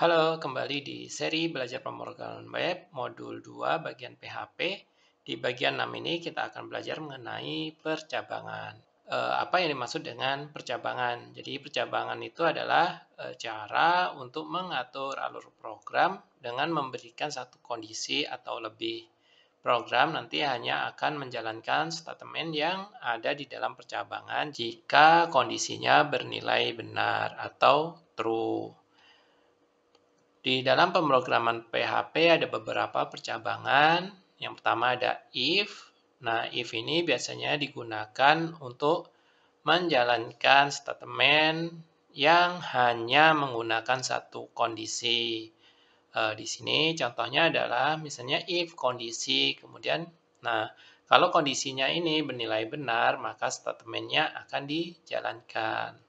Halo, kembali di seri belajar pemrograman web modul 2 bagian PHP. Di bagian 6 ini kita akan belajar mengenai percabangan. Apa yang dimaksud dengan percabangan? Jadi percabangan itu adalah cara untuk mengatur alur program dengan memberikan satu kondisi atau lebih. Program nanti hanya akan menjalankan statement yang ada di dalam percabangan jika kondisinya bernilai benar atau true. Di dalam pemrograman PHP ada beberapa percabangan. Yang pertama ada if. Nah, if ini biasanya digunakan untuk menjalankan statement yang hanya menggunakan satu kondisi. Di sini contohnya adalah misalnya if kondisi, kemudian, nah kalau kondisinya ini bernilai benar, maka statementnya akan dijalankan.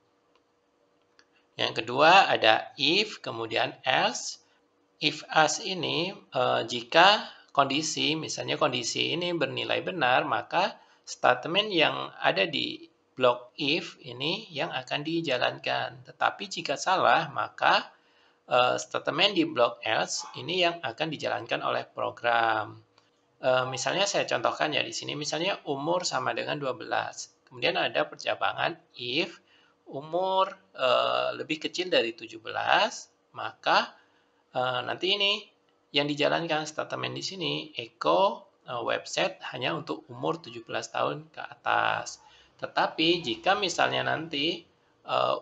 Yang kedua ada if, kemudian else. If else ini jika kondisi, misalnya kondisi ini bernilai benar, maka statement yang ada di blok if ini yang akan dijalankan. Tetapi jika salah, maka statement di blok else ini yang akan dijalankan oleh program. Misalnya saya contohkan ya di sini, misalnya umur sama dengan 12. Kemudian ada percabangan if umur lebih kecil dari 17, maka nanti ini yang dijalankan statement di sini, echo website hanya untuk umur 17 tahun ke atas. Tetapi jika misalnya nanti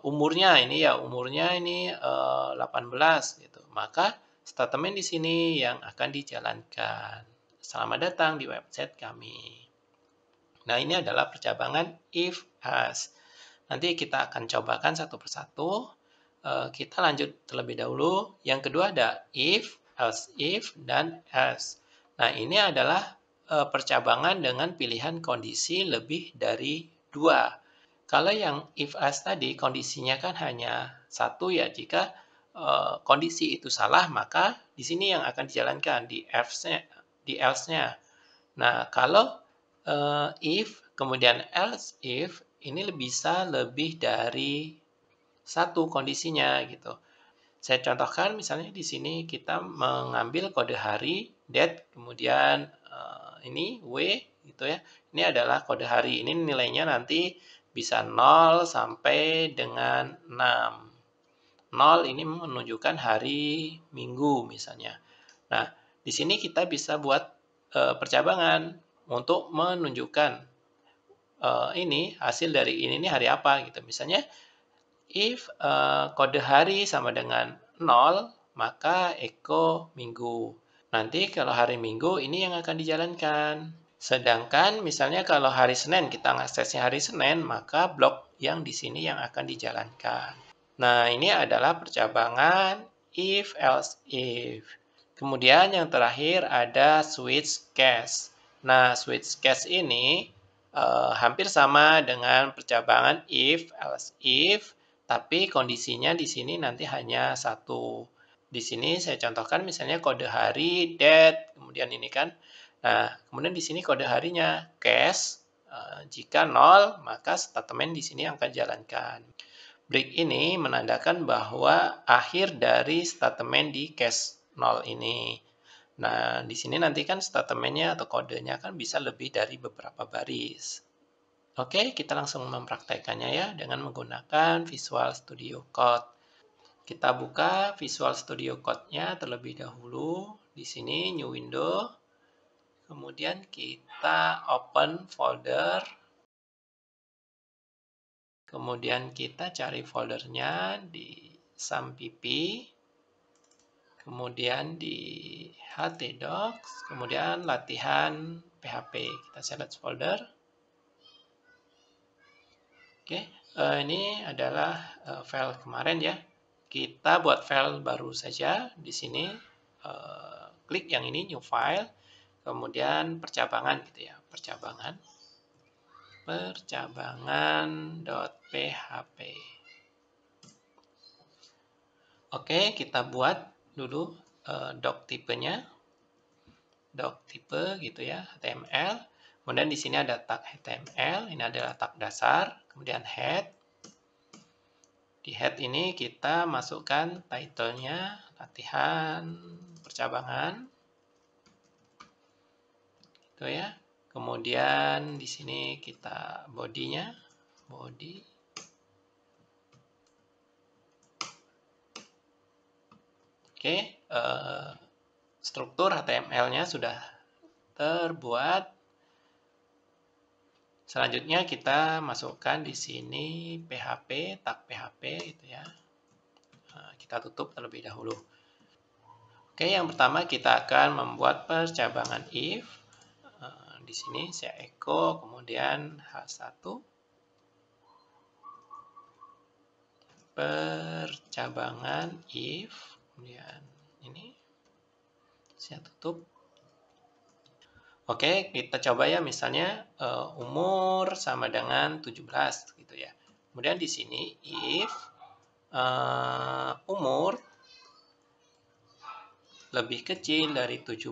umurnya ini 18 gitu, maka statement di sini yang akan dijalankan. Selamat datang di website kami. Nah, ini adalah percabangan if as. Nanti kita akan cobakan satu persatu. Kita lanjut terlebih dahulu. Yang kedua ada if, else if, dan else. Nah, ini adalah percabangan dengan pilihan kondisi lebih dari 2. Kalau yang if else tadi kondisinya kan hanya satu ya. Jika kondisi itu salah, maka di sini yang akan dijalankan di else-nya. Nah, kalau if kemudian else if ini bisa lebih dari satu kondisinya gitu. Saya contohkan misalnya di sini kita mengambil kode hari date, kemudian ini w gitu ya. Ini adalah kode hari. Ini nilainya nanti bisa 0 sampai dengan 6. 0 ini menunjukkan hari Minggu misalnya. Nah, di sini kita bisa buat percabangan untuk menunjukkan ini hasil dari ini hari apa gitu. Misalnya if kode hari sama dengan 0, maka echo minggu. Nanti kalau hari Minggu ini yang akan dijalankan. Sedangkan misalnya kalau hari Senin kita ngaksesnya hari Senin, maka blok yang di sini yang akan dijalankan. Nah, ini adalah percabangan if else if. Kemudian yang terakhir ada switch case. Nah, switch case ini hampir sama dengan percabangan if else if, tapi kondisinya di sini nanti hanya satu. Di sini saya contohkan misalnya kode hari, date, kemudian ini kan. Nah, kemudian di sini kode harinya case. Jika 0, maka statement di sini akan jalankan. Break ini menandakan bahwa akhir dari statement di case 0 ini. Nah, di sini nanti kan statementnya atau kodenya kan bisa lebih dari beberapa baris. Oke, kita langsung mempraktekannya ya dengan menggunakan Visual Studio Code. Kita buka Visual Studio Code-nya terlebih dahulu. Di sini New Window. Kemudian kita open folder. Kemudian kita cari foldernya di SAMPP. Kemudian di htdocs. Kemudian latihan PHP. Kita select folder. Oke, ini adalah file kemarin ya. Kita buat file baru saja. Di sini klik yang ini new file. Kemudian percabangan gitu ya. Percabangan.php. Oke, kita buat dulu doc tipenya. Doc tipe gitu ya, HTML. Kemudian di sini ada tag HTML, ini adalah tag dasar, kemudian head. Di head ini kita masukkan title-nya, latihan percabangan. Itu ya. Kemudian di sini kita body-nya, body. Oke, struktur HTML-nya sudah terbuat. Selanjutnya kita masukkan di sini PHP, tag PHP itu ya. Kita tutup terlebih dahulu. Oke, yang pertama kita akan membuat percabangan if. Di sini saya echo, kemudian H1. Percabangan if, kemudian ini saya tutup. Oke, kita coba ya, misalnya umur sama dengan 17 gitu ya. Kemudian di sini if umur lebih kecil dari 17,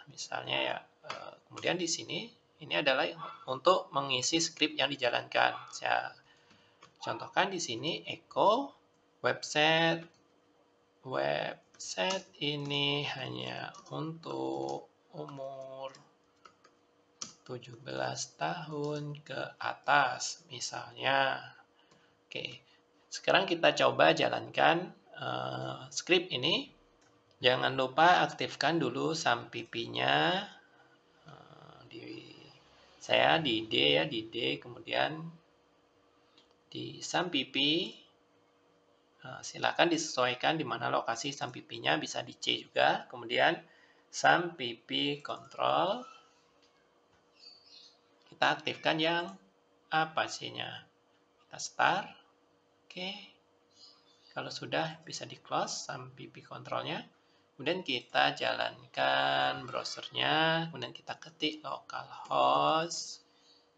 misalnya ya. Kemudian di sini ini adalah untuk mengisi script yang dijalankan. Saya contohkan di sini echo website ini hanya untuk umur 17 tahun ke atas misalnya. Oke, sekarang kita coba jalankan script ini. Jangan lupa aktifkan dulu SAMPP-nya. Saya di D ya, di D, kemudian di SAMPP. Silakan disesuaikan di mana lokasi SAMPP-nya, bisa di C juga. Kemudian SAMPP control. Kita aktifkan yang apa sih-nya. Kita start. Oke. Kalau sudah bisa di close SAMPP controlnya. Kemudian kita jalankan browsernya, kemudian kita ketik localhost,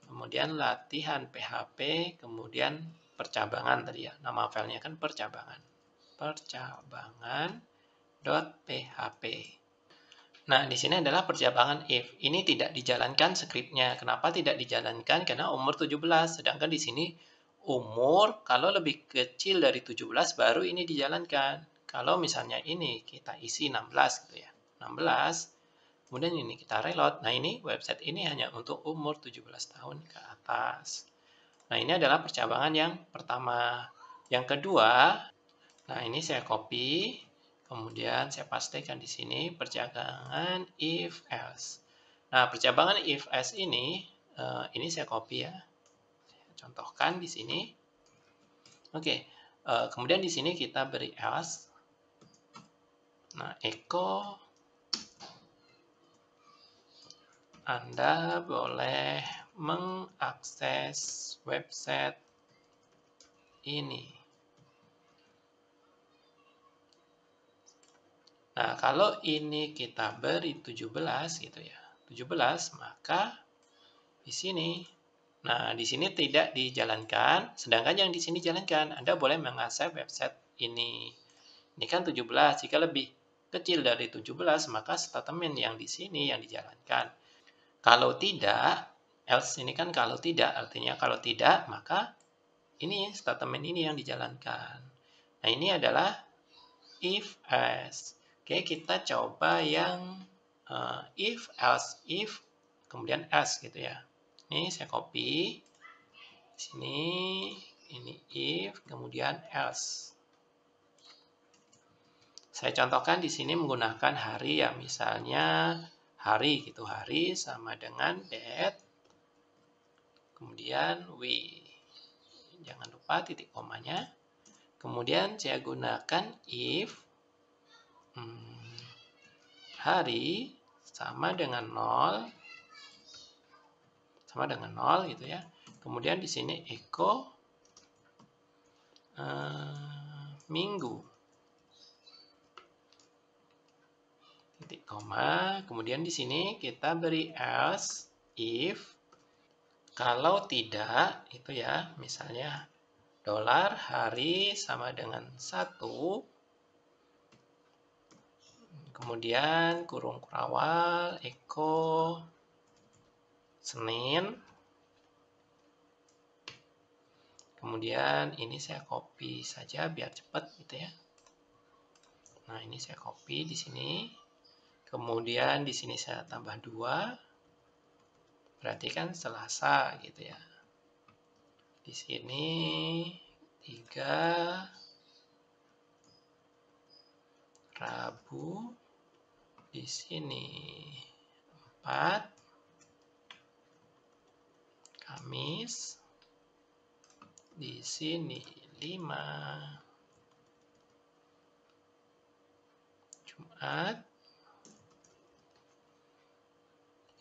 kemudian latihan PHP, kemudian percabangan tadi ya, nama filenya kan percabangan, percabangan.php. Nah, di sini adalah percabangan if. Ini tidak dijalankan skripnya. Kenapa tidak dijalankan? Karena umur 17, sedangkan di sini umur kalau lebih kecil dari 17 baru ini dijalankan. Kalau misalnya ini kita isi 16 gitu ya. 16, kemudian ini kita reload. Nah, ini website ini hanya untuk umur 17 tahun ke atas. Nah, ini adalah percabangan yang pertama. Yang kedua, nah ini saya copy, kemudian saya pastekan di sini percabangan if else. Nah, percabangan if else ini saya copy ya. Saya contohkan di sini. Oke, kemudian di sini kita beri else. Nah, echo Anda boleh mengakses website ini. Nah, kalau ini kita beri 17 gitu ya. 17, maka di sini. Nah, di sini tidak dijalankan, sedangkan yang di sini dijalankan. Anda boleh mengakses website ini. Ini kan 17, jika lebih kecil dari 17, maka statement yang di sini yang dijalankan. Kalau tidak, else ini kan kalau tidak, artinya kalau tidak, maka ini statement ini yang dijalankan. Nah, ini adalah if else. Oke, kita coba yang if else, if, kemudian else gitu ya. Ini saya copy. Sini, ini if, kemudian else. Saya contohkan di sini menggunakan hari ya, misalnya hari gitu, hari sama dengan date, kemudian we. Jangan lupa titik komanya. Kemudian saya gunakan if hari sama dengan 0, gitu ya. Kemudian di sini echo minggu, titik koma. Kemudian di sini kita beri else if kalau tidak itu ya, misalnya dolar hari sama dengan 1, kemudian kurung kurawal echo Senin, Kemudian ini saya copy saja biar cepat gitu ya. Nah, ini saya copy di sini. Kemudian di sini saya tambah 2. Berarti kan Selasa gitu ya. Di sini 3, Rabu. Di sini 4, Kamis. Di sini 5, Jumat.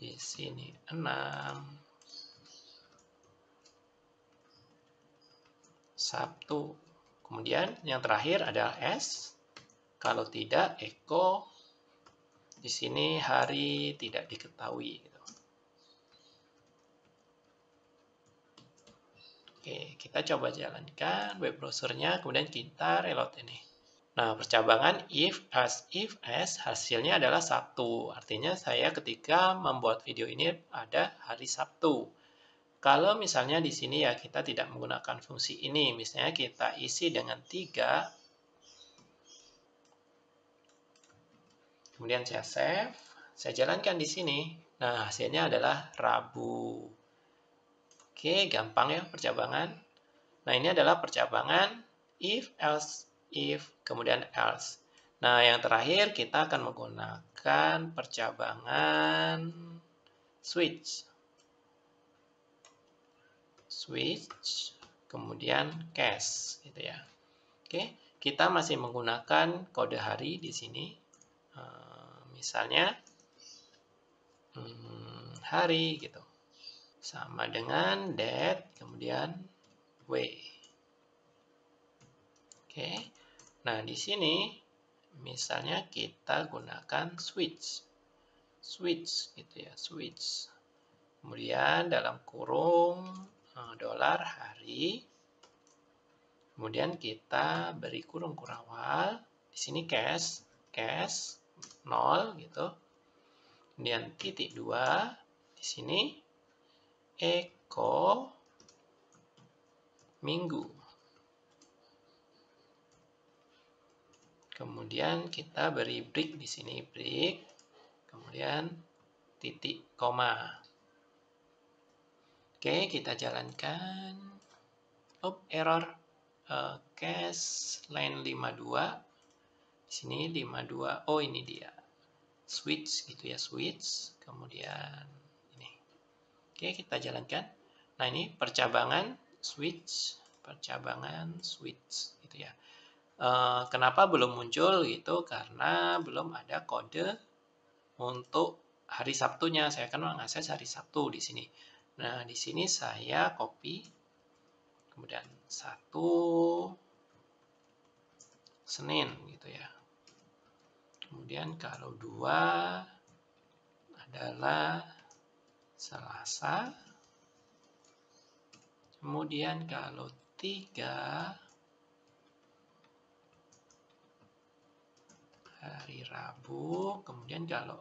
Di sini 6, Sabtu. Kemudian yang terakhir adalah S. Kalau tidak, Eko. Di sini hari tidak diketahui. Oke, kita coba jalankan web browsernya, kemudian kita reload ini. Nah, percabangan if, as hasilnya adalah Sabtu. Artinya saya ketika membuat video ini ada hari Sabtu. Kalau misalnya di sini ya kita tidak menggunakan fungsi ini, misalnya kita isi dengan 3, kemudian saya save, saya jalankan di sini. Nah, hasilnya adalah Rabu. Oke, gampang ya percabangan. Nah, ini adalah percabangan if, else, if, kemudian else. Nah, yang terakhir kita akan menggunakan percabangan switch. Switch, kemudian case, gitu ya. Oke, kita masih menggunakan kode hari di sini. Misalnya, hari, gitu. Sama dengan date, kemudian W. Oke, nah di sini misalnya kita gunakan switch, gitu ya, switch. Kemudian dalam kurung dolar hari. Kemudian kita beri kurung kurawal. Di sini cash 0 gitu. Kemudian titik 2 di sini Eko minggu. Kemudian kita beri break di sini, break. Kemudian titik koma. Oke, kita jalankan. Error. Cache line 52. Di sini 52. Oh, ini dia. Switch gitu ya, switch. Kemudian ini. Oke, kita jalankan. Nah, ini percabangan switch gitu ya. Kenapa belum muncul gitu? Karena belum ada kode untuk hari Sabtunya. Saya akan mengakses hari Sabtu di sini. Nah, di sini saya copy. Kemudian 1 Senin gitu ya. Kemudian kalau 2 adalah Selasa. Kemudian kalau 3 hari Rabu. Kemudian kalau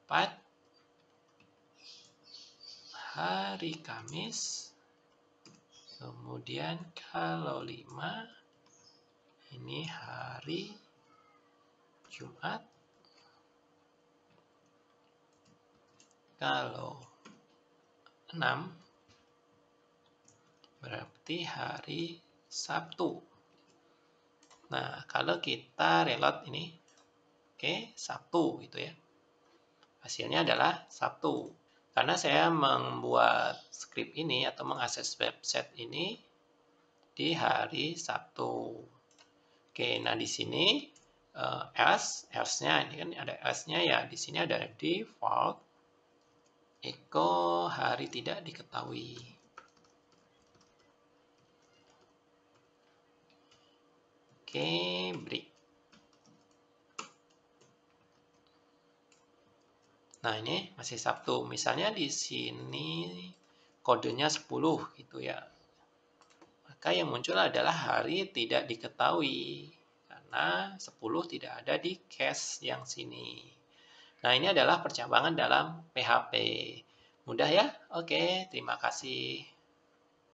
4 hari Kamis. Kemudian kalau 5 ini hari Jumat. Kalau 6 berarti hari Sabtu. Nah, kalau kita reload ini, oke, Sabtu gitu ya. Hasilnya adalah Sabtu. Karena saya membuat script ini atau mengakses website ini di hari Sabtu. Oke, nah di sini else-nya ini kan ada else-nya ya. Di sini ada default echo hari tidak diketahui. Oke, break. Nah, ini masih Sabtu. Misalnya di sini kodenya 10 gitu ya. Maka yang muncul adalah hari tidak diketahui. Karena 10 tidak ada di cache yang sini. Nah, ini adalah percabangan dalam PHP. Mudah ya? Oke, terima kasih.